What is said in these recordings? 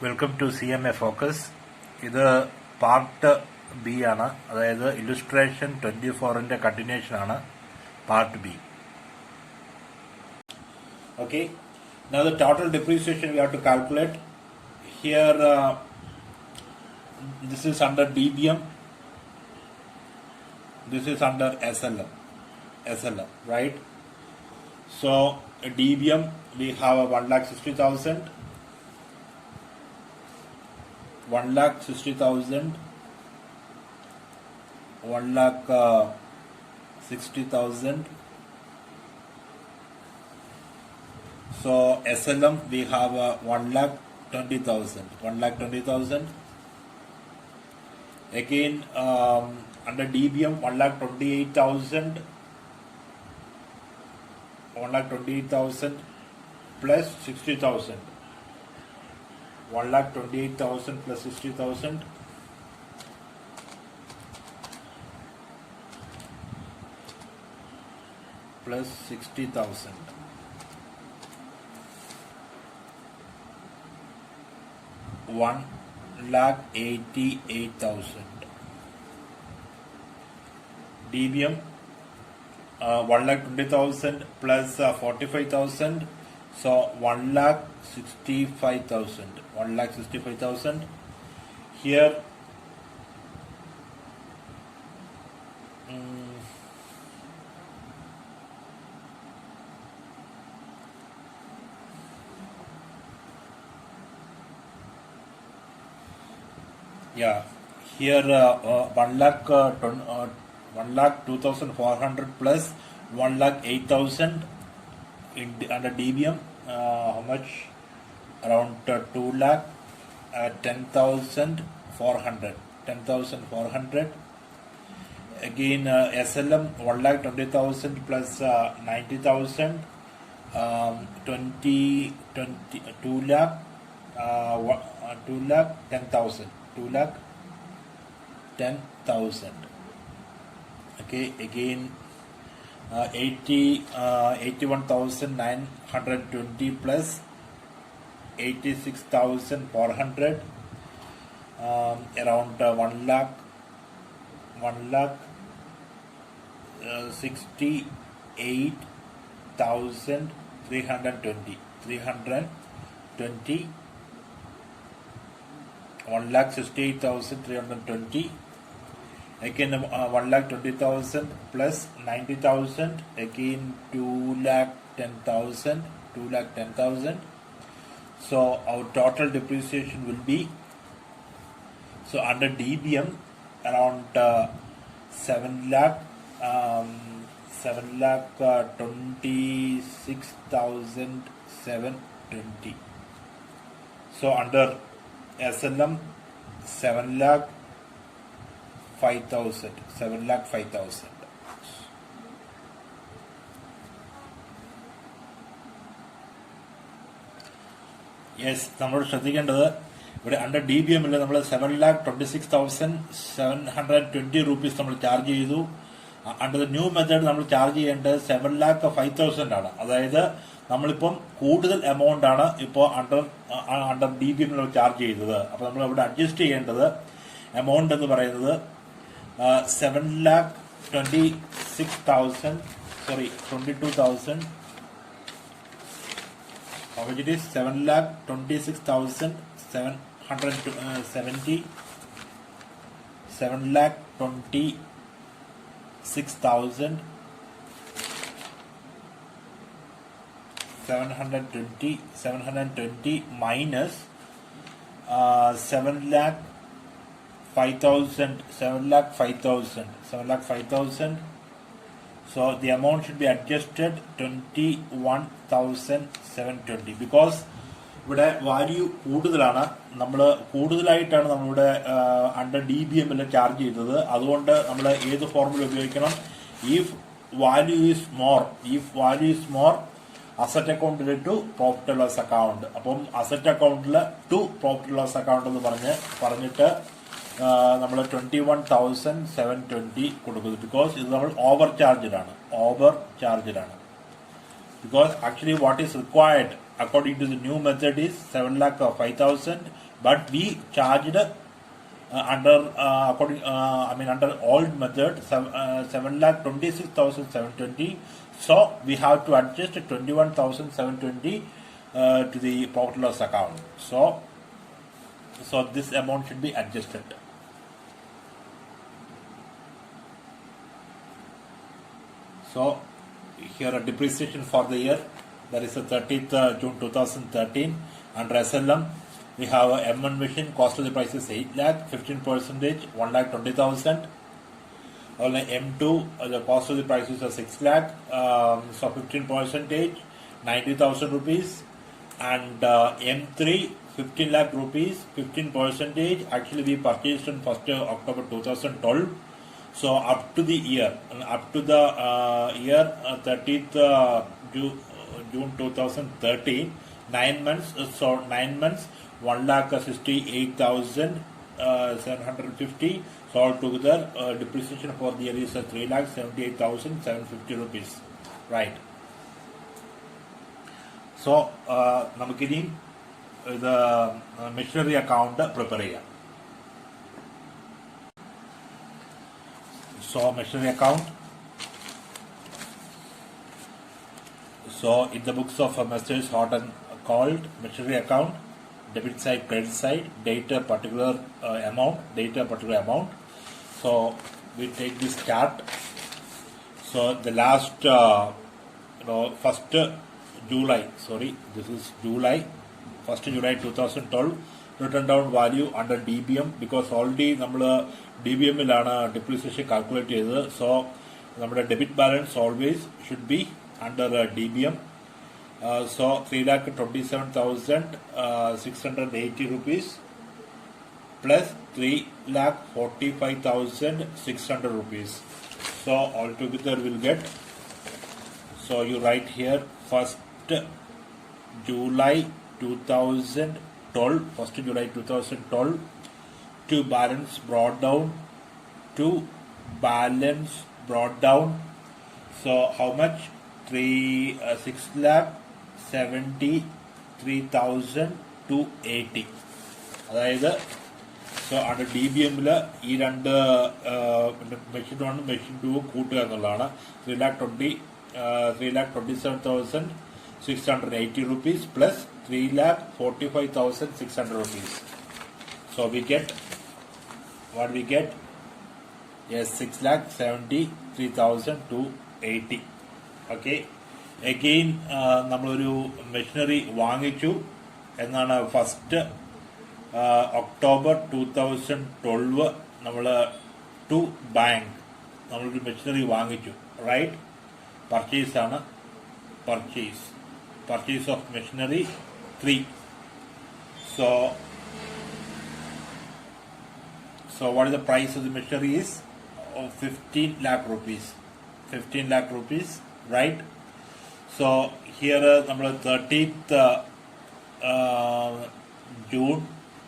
Welcome to CMA focus. ഇത് part B ആണ്, അതായത് ഇല്ലുസ്ട്രേഷൻ 24ന്റെ കണ്ടിന്യൂഷൻ ആണ് part B. Okay, now the total depreciation we have to calculate here. This is under DBM, this is under SLM, right? So DBM we have 1,60,000, 1,60,000, 1,60,000. So SLM we have 1,20,000, 1,20,000. Again under DBM 1,28,000, 1,28,000 plus 60,000, 1,28,000 plus 60,000 plus 60,000. 1,88,000. DBM 1,20,000 plus 45,000, so 1,65,000. 1,65,000. Here here 1,02,400 plus 1,08,000 under DBM. How much? Around 2,10,400. 10,400. Again SLM 1,20,000 plus 90,000, 2,10,000. 2,10,000. Okay, again 81,920 plus 86,400, around 1,68,320. 1,68,320. Again 1,20,000 plus 90,000, again 2,10,000. 2,10,000. So our total depreciation will be, so under DBM around 7,26,720. So under SLM 7,05,000. 7,05,000. Yes, നമ്മൾ ശ്രദ്ധിക്കേണ്ടത് ഇവിടെ under DBM നമ്മൾ 7,26,720 rupees നമ്മൾ charge ചെയ്തു. Under new method നമ്മൾ charge ചെയ്യേണ്ടത് 7,05,000 ആണ്. അതായത് നമ്മളിപ്പം കൂടുതൽ എമൗണ്ട് ആണ് ഇപ്പോൾ അണ്ടർ DBM നമ്മൾ ചാർജ് ചെയ്തത്. അപ്പോൾ നമ്മൾ ഇവിടെ അഡ്ജസ്റ്റ് ചെയ്യേണ്ടത് എമൗണ്ട് എന്ന് പറയുന്നത് 22,000. How much it is? 7,26,770. 7,26,720 minus 7,05,000. 7,05,000. So the amount should be adjusted 21,720 because ഇവിടെ വാല്യൂ കൂടുതലാണ്. നമ്മൾ കൂടുതലായിട്ടാണ് നമ്മളുടെ അണ്ടർ DBM ചാർജ് ചെയ്തത്. അതുകൊണ്ട് നമ്മൾ ഏത് ഫോർമുല ഉപയോഗിക്കണം? If value is more asset അക്കൗണ്ടിൽ to profit and loss account. അപ്പം അസറ്റ് അക്കൗണ്ടിൽ to profit and loss account എന്ന് പറഞ്ഞിട്ട് നമ്മൾ 21,720 കൊടുക്കുന്നത്. ബിക്കോസ് ഇത് നമ്മൾ ഓവർ ചാർജഡ് ആണ്. because actually what is required according to the new method is 7 lakh or 5,000, but we charged under under old method 7 lakh 26,720. So we have to adjust 21,720 to the profit and loss account. So this amount should be adjusted. So here a depreciation for the year, that is the 30th June 2013. Under SLM, we have a M1 machine, cost of the price is 8 lakh, 15%, 1 lakh 20,000. Only M2, the cost of the price is 6 lakh, so 15%, 90,000 rupees. And M3, 15 lakh rupees, 15%. Actually, we purchased on 1st October 2012. So up to the year, 30th June 2013, 9 months. So 9 months, 1,68,750. So altogether, depreciation for the year is 3,78,750 rupees. Right. So നമുക്കിനി ഇത് machinery account prepare ചെയ്യാം. So machinery account. So in the books of Messrs. Horton called machinery account, debit side, credit side, date a particular amount. So we take this chart. So the last first July, this is July, 1st July 2012, written down value under DBM, because already നമ്മൾ DBM-ലാണ് depreciation calculate ചെയ്തത്. So നമ്മുടെ debit balance always should be under DBM. So 3,27,680 rupees plus 3,45,600 rupees. So altogether we'll get, so you write here 1st July 2012, to balance brought down. So how much? 6,73,280. അതായത് so അവിടെ DBM-ൽ ഈ രണ്ട് machine 1 machine 2 കൂട്ടുക എന്നുള്ളതാണ്. 3,27,680 rupees plus 3,45,600 rupees. So we get what we get? Yes, 6,73,280. Okay. Again, നമ്മളൊരു machinery വാങ്ങിച്ചു എന്നാണ്. First October 2012 നമ്മൾ ടു ബാങ്ക് നമ്മളൊരു മെഷീനറി വാങ്ങിച്ചു. റൈറ്റ്, പർച്ചേസ് ആണ്. Purchase of machinery 3. So what is the price of the machinery is 15 lakh rupees. 15 lakh rupees, right? So here number 30th June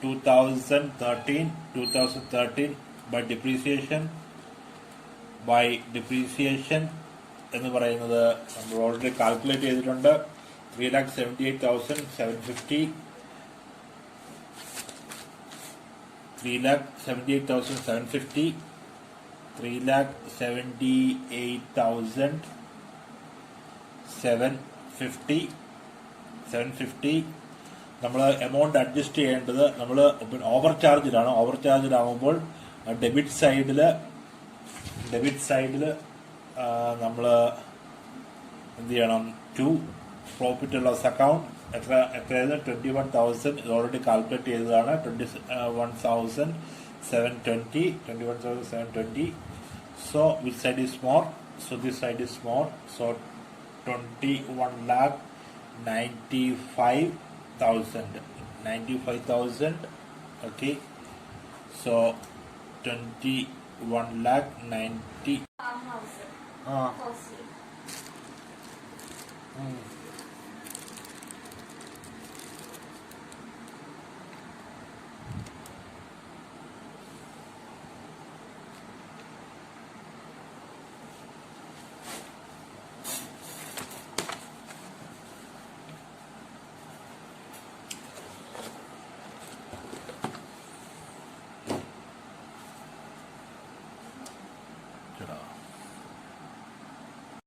2013 by depreciation എന്ന് പറയുന്നത് നമ്മൾ already calculate ചെയ്തിട്ടുണ്ട്. 3,78,750, 3,78,750, 3,78,750. നമ്മൾ amount adjust ചെയ്യേണ്ടത്, നമ്മൾ over ചാർജിലാകുമ്പോൾ debit സൈഡിൽ നമ്മൾ എന്ത് ചെയ്യണം? To profit and loss account എത്രയായിരുന്നു? 21,000 ഇത് ഓൾറെഡി കാൽക്കുലേറ്റ് ചെയ്തതാണ്. 21,720. So which side is more? So this side is more. So 21,95,000. Okay. So 21,90,000.